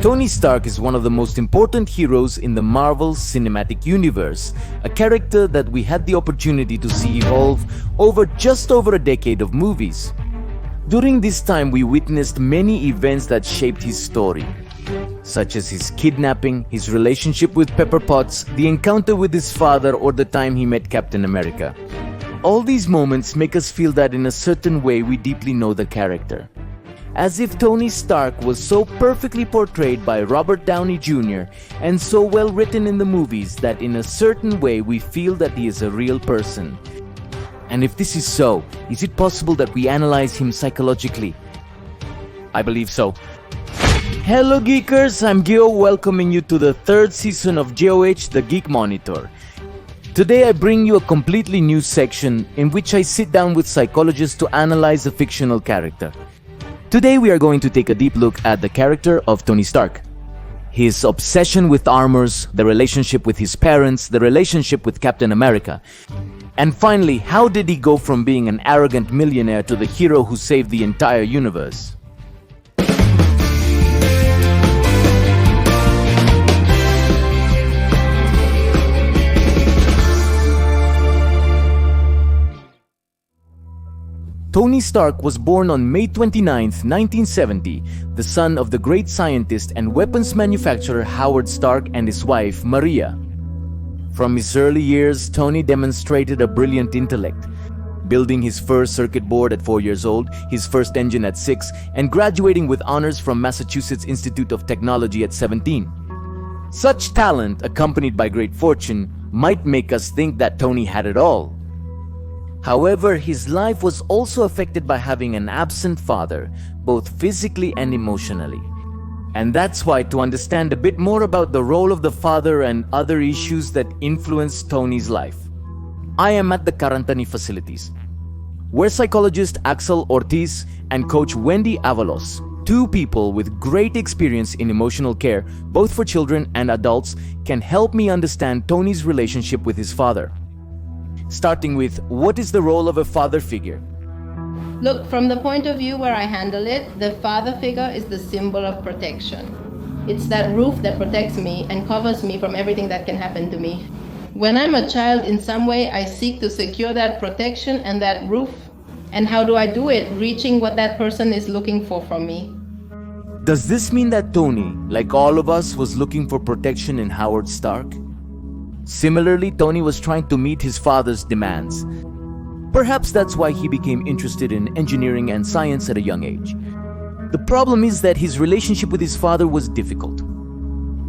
Tony Stark is one of the most important heroes in the Marvel Cinematic Universe, a character that we had the opportunity to see evolve over just over a decade of movies. During this time, we witnessed many events that shaped his story, such as his kidnapping, his relationship with Pepper Potts, the encounter with his father, or the time he met Captain America. All these moments make us feel that in a certain way we deeply know the character. As if Tony Stark was so perfectly portrayed by Robert Downey Jr. and so well written in the movies that in a certain way we feel that he is a real person. And if this is so, is it possible that we analyze him psychologically? I believe so. Hello Geekers, I'm Gio, welcoming you to the third season of GOH The Geek Monitor. Today I bring you a completely new section in which I sit down with psychologists to analyze a fictional character. Today we are going to take a deep look at the character of Tony Stark. His obsession with armors, the relationship with his parents, the relationship with Captain America. And finally, how did he go from being an arrogant millionaire to the hero who saved the entire universe? Tony Stark was born on May 29, 1970, the son of the great scientist and weapons manufacturer Howard Stark and his wife, Maria. From his early years, Tony demonstrated a brilliant intellect, building his first circuit board at 4 years old, his first engine at 6, and graduating with honors from Massachusetts Institute of Technology at 17. Such talent, accompanied by great fortune, might make us think that Tony had it all. However, his life was also affected by having an absent father, both physically and emotionally. And that's why, to understand a bit more about the role of the father and other issues that influenced Tony's life, I am at the Karantani facilities, where psychologist Axel Ortiz and coach Wendy Avalos, two people with great experience in emotional care, both for children and adults, can help me understand Tony's relationship with his father. Starting with, what is the role of a father figure? Look, from the point of view where I handle it, the father figure is the symbol of protection. It's that roof that protects me and covers me from everything that can happen to me. When I'm a child, in some way, I seek to secure that protection and that roof. And how do I do it? Reaching what that person is looking for from me. Does this mean that Tony, like all of us, was looking for protection in Howard Stark? Similarly, Tony was trying to meet his father's demands. Perhaps that's why he became interested in engineering and science at a young age. The problem is that his relationship with his father was difficult.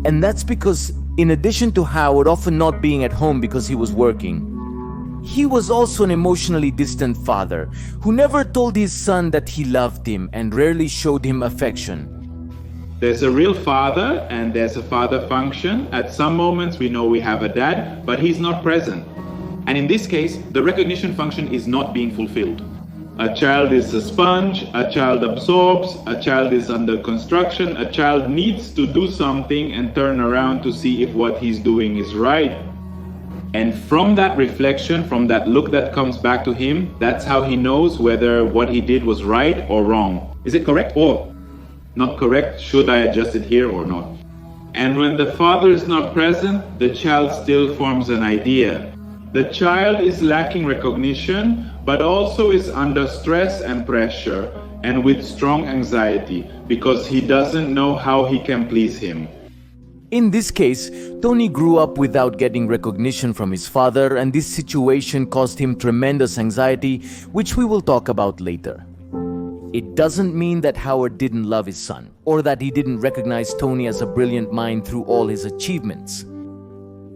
And that's because, in addition to Howard often not being at home because he was working, he was also an emotionally distant father who never told his son that he loved him and rarely showed him affection. There's a real father and there's a father function. At some moments we know we have a dad, but he's not present. And in this case, the recognition function is not being fulfilled. A child is a sponge, a child absorbs, a child is under construction, a child needs to do something and turn around to see if what he's doing is right. And from that reflection, from that look that comes back to him, that's how he knows whether what he did was right or wrong. Is it correct or not correct? Should I adjust it here or not? And when the father is not present, the child still forms an idea. The child is lacking recognition, but also is under stress and pressure and with strong anxiety because he doesn't know how he can please him. In this case, Tony grew up without getting recognition from his father, and this situation caused him tremendous anxiety, which we will talk about later. It doesn't mean that Howard didn't love his son, or that he didn't recognize Tony as a brilliant mind through all his achievements.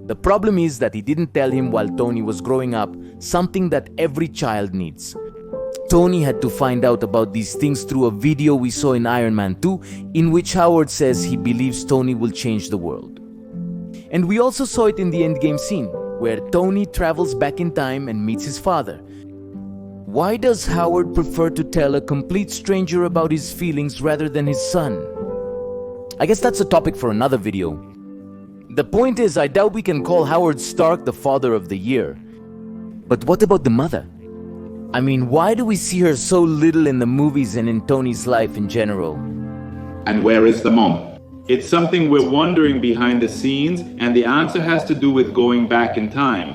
The problem is that he didn't tell him while Tony was growing up something that every child needs. Tony had to find out about these things through a video we saw in Iron Man 2, in which Howard says he believes Tony will change the world. And we also saw it in the endgame scene, where Tony travels back in time and meets his father. Why does Howard prefer to tell a complete stranger about his feelings rather than his son? I guess that's a topic for another video. The point is, I doubt we can call Howard Stark the father of the year. But what about the mother? I mean, why do we see her so little in the movies and in Tony's life in general? And where is the mom? It's something we're wondering behind the scenes, and the answer has to do with going back in time.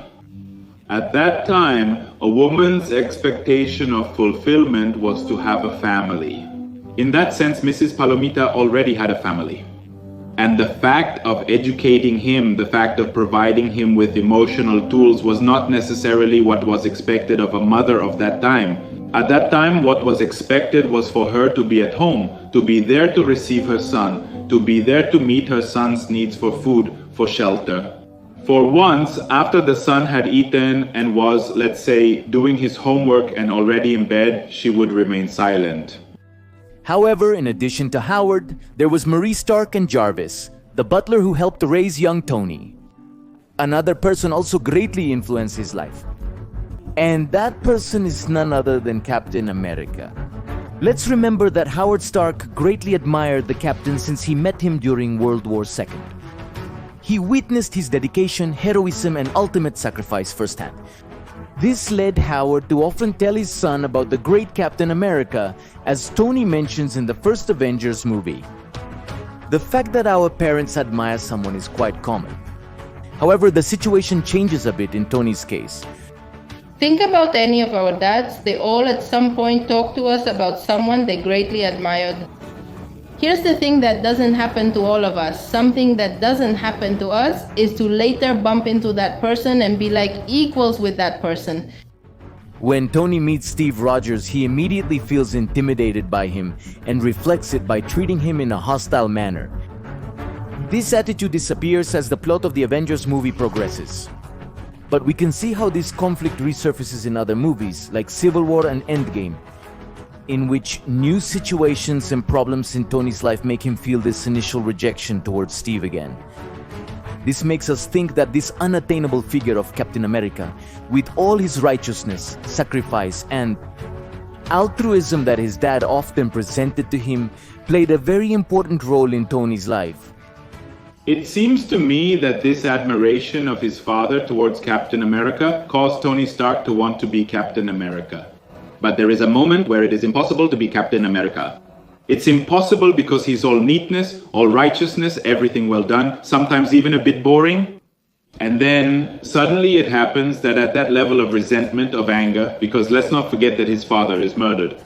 At that time, a woman's expectation of fulfillment was to have a family. In that sense, Mrs. Palomita already had a family. And the fact of educating him, the fact of providing him with emotional tools was not necessarily what was expected of a mother of that time. At that time, what was expected was for her to be at home, to be there to receive her son, to be there to meet her son's needs for food, for shelter. For once, after the son had eaten and was, let's say, doing his homework and already in bed, she would remain silent. However, in addition to Howard, there was Marie Stark and Jarvis, the butler who helped raise young Tony. Another person also greatly influenced his life. And that person is none other than Captain America. Let's remember that Howard Stark greatly admired the captain since he met him during World War II. He witnessed his dedication, heroism, and ultimate sacrifice firsthand. This led Howard to often tell his son about the great Captain America, as Tony mentions in the first Avengers movie. The fact that our parents admire someone is quite common. However, the situation changes a bit in Tony's case. Think about any of our dads. They all at some point talk to us about someone they greatly admired. Here's the thing that doesn't happen to all of us. Something that doesn't happen to us is to later bump into that person and be like equals with that person. When Tony meets Steve Rogers, he immediately feels intimidated by him and reflects it by treating him in a hostile manner. This attitude disappears as the plot of the Avengers movie progresses. But we can see how this conflict resurfaces in other movies like Civil War and Endgame, in which new situations and problems in Tony's life make him feel this initial rejection towards Steve again. This makes us think that this unattainable figure of Captain America, with all his righteousness, sacrifice, and altruism that his dad often presented to him, played a very important role in Tony's life. It seems to me that this admiration of his father towards Captain America caused Tony Stark to want to be Captain America. But there is a moment where it is impossible to be Captain America. It's impossible because he's all neatness, all righteousness, everything well done, sometimes even a bit boring. And then suddenly it happens that at that level of resentment, of anger, because let's not forget that his father is murdered,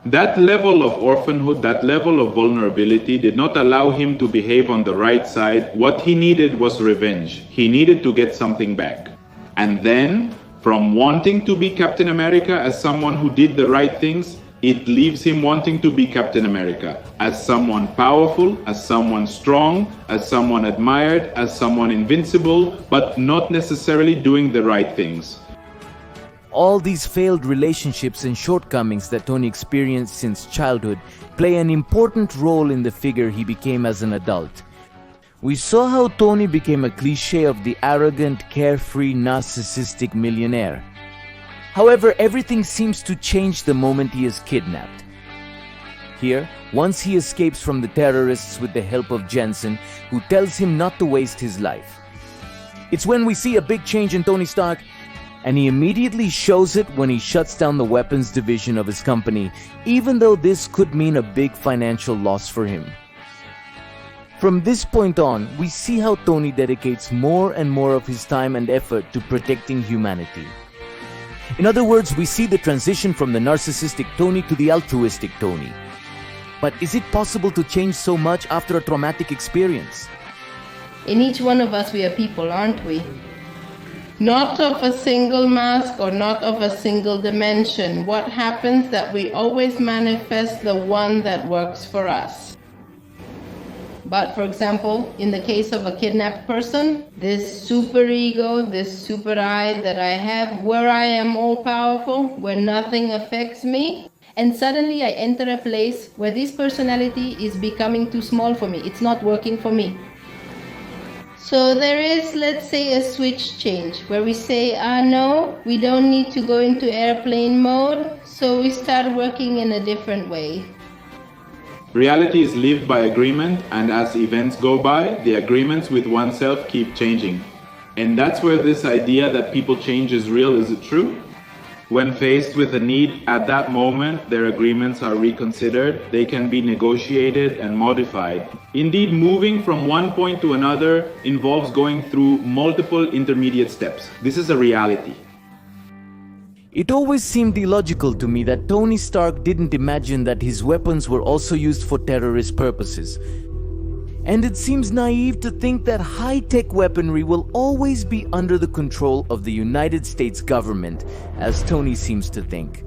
that level of orphanhood, that level of vulnerability did not allow him to behave on the right side. What he needed was revenge. He needed to get something back. And then, from wanting to be Captain America as someone who did the right things, it leaves him wanting to be Captain America as someone powerful, as someone strong, as someone admired, as someone invincible, but not necessarily doing the right things. All these failed relationships and shortcomings that Tony experienced since childhood play an important role in the figure he became as an adult. We saw how Tony became a cliché of the arrogant, carefree, narcissistic millionaire. However, everything seems to change the moment he is kidnapped. Here, once he escapes from the terrorists with the help of Jensen, who tells him not to waste his life. It's when we see a big change in Tony Stark, and he immediately shows it when he shuts down the weapons division of his company, even though this could mean a big financial loss for him. From this point on, we see how Tony dedicates more and more of his time and effort to protecting humanity. In other words, we see the transition from the narcissistic Tony to the altruistic Tony. But is it possible to change so much after a traumatic experience? In each one of us, we are people, aren't we? Not of a single mask or not of a single dimension. What happens that we always manifest the one that works for us. But for example, in the case of a kidnapped person, this super ego, this super I that I have, where I am all powerful, where nothing affects me, and suddenly I enter a place where this personality is becoming too small for me. It's not working for me. So there is, let's say, a switch change where we say, no, we don't need to go into airplane mode, so we start working in a different way. Reality is lived by agreement, and as events go by, the agreements with oneself keep changing. And that's where this idea that people change is real, is it true? When faced with a need at that moment, their agreements are reconsidered. They can be negotiated and modified. Indeed, moving from one point to another involves going through multiple intermediate steps. This is a reality. It always seemed illogical to me that Tony Stark didn't imagine that his weapons were also used for terrorist purposes. And it seems naive to think that high-tech weaponry will always be under the control of the United States government, as Tony seems to think.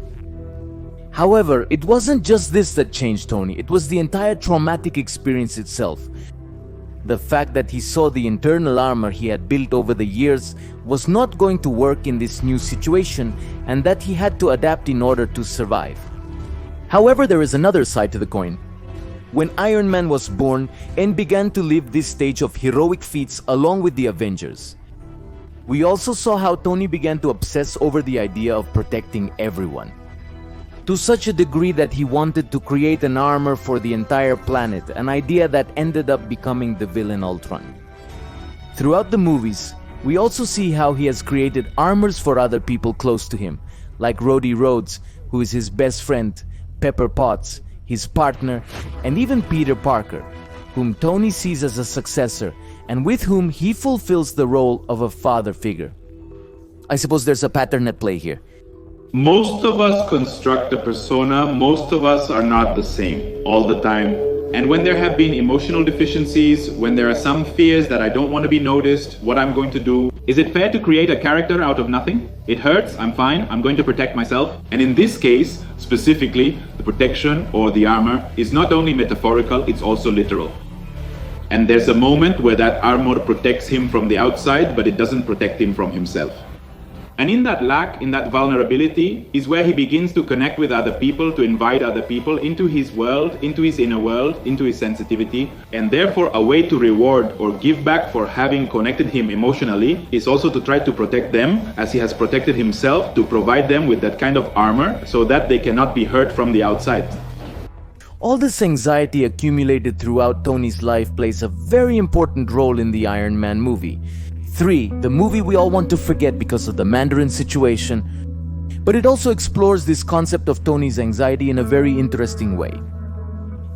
However, it wasn't just this that changed Tony, it was the entire traumatic experience itself. The fact that he saw the internal armor he had built over the years was not going to work in this new situation, and that he had to adapt in order to survive. However, there is another side to the coin. When Iron Man was born and began to live this stage of heroic feats along with the Avengers, we also saw how Tony began to obsess over the idea of protecting everyone, to such a degree that he wanted to create an armor for the entire planet, an idea that ended up becoming the villain Ultron. Throughout the movies, we also see how he has created armors for other people close to him, like Rhodey Rhodes, who is his best friend, Pepper Potts, his partner, and even Peter Parker, whom Tony sees as a successor and with whom he fulfills the role of a father figure. I suppose there's a pattern at play here. Most of us construct a persona. Most of us are not the same all the time. And when there have been emotional deficiencies, when there are some fears that I don't want to be noticed, what I'm going to do, is it fair to create a character out of nothing? It hurts, I'm fine, I'm going to protect myself. And in this case, specifically, the protection or the armor is not only metaphorical, it's also literal. And there's a moment where that armor protects him from the outside, but it doesn't protect him from himself. And in that lack, in that vulnerability, is where he begins to connect with other people, to invite other people into his world, into his inner world, into his sensitivity. And therefore, a way to reward or give back for having connected him emotionally is also to try to protect them, as he has protected himself, to provide them with that kind of armor so that they cannot be hurt from the outside. All this anxiety accumulated throughout Tony's life plays a very important role in the Iron Man movie. 3, the movie we all want to forget because of the Mandarin situation, but it also explores this concept of Tony's anxiety in a very interesting way.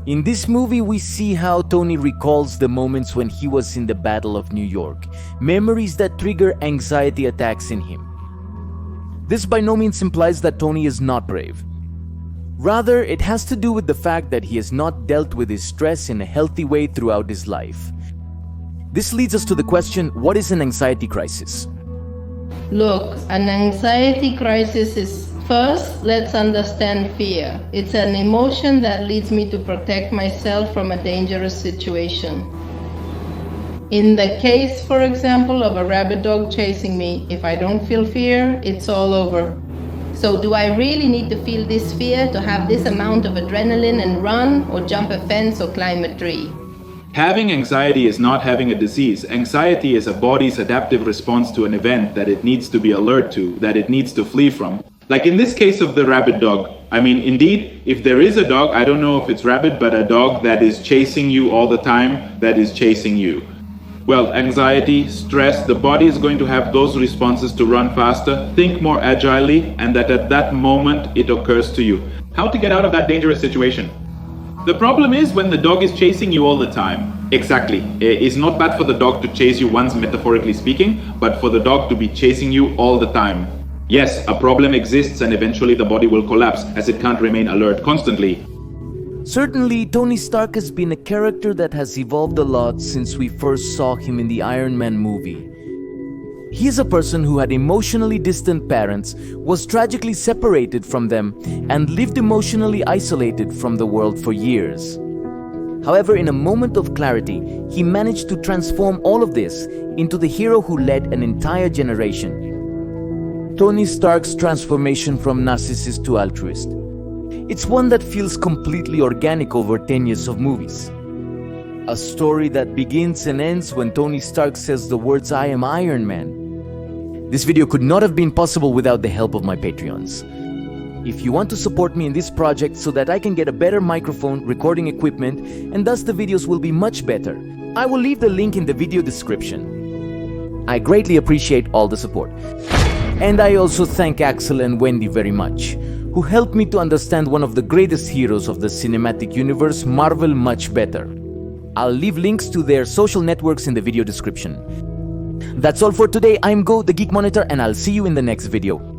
In this movie, we see how Tony recalls the moments when he was in the Battle of New York, memories that trigger anxiety attacks in him. This by no means implies that Tony is not brave. Rather, it has to do with the fact that he has not dealt with his stress in a healthy way throughout his life. This leads us to the question, what is an anxiety crisis? Look, an anxiety crisis is, first, let's understand fear. It's an emotion that leads me to protect myself from a dangerous situation. In the case, for example, of a rabid dog chasing me, if I don't feel fear, it's all over. So do I really need to feel this fear to have this amount of adrenaline and run or jump a fence or climb a tree? Having anxiety is not having a disease. Anxiety is a body's adaptive response to an event that it needs to be alert to, that it needs to flee from. Like in this case of the rabid dog. I mean, indeed, if there is a dog, I don't know if it's rabid, but a dog that is chasing you all the time, that is chasing you. Well, anxiety, stress, the body is going to have those responses to run faster, think more agilely, and that at that moment it occurs to you. How to get out of that dangerous situation? The problem is when the dog is chasing you all the time. Exactly. It's not bad for the dog to chase you once, metaphorically speaking, but for the dog to be chasing you all the time. Yes, a problem exists and eventually the body will collapse as it can't remain alert constantly. Certainly, Tony Stark has been a character that has evolved a lot since we first saw him in the Iron Man movie. He is a person who had emotionally distant parents, was tragically separated from them, and lived emotionally isolated from the world for years. However, in a moment of clarity, he managed to transform all of this into the hero who led an entire generation. Tony Stark's transformation from narcissist to altruist. It's one that feels completely organic over 10 years of movies. A story that begins and ends when Tony Stark says the words, "I am Iron Man." This video could not have been possible without the help of my Patreons. If you want to support me in this project so that I can get a better microphone, recording equipment, and thus the videos will be much better, I will leave the link in the video description. I greatly appreciate all the support. And I also thank Axel and Wendy very much, who helped me to understand one of the greatest heroes of the cinematic universe, Marvel, much better. I'll leave links to their social networks in the video description. That's all for today. I'm Go, the Geek Monitor, and I'll see you in the next video.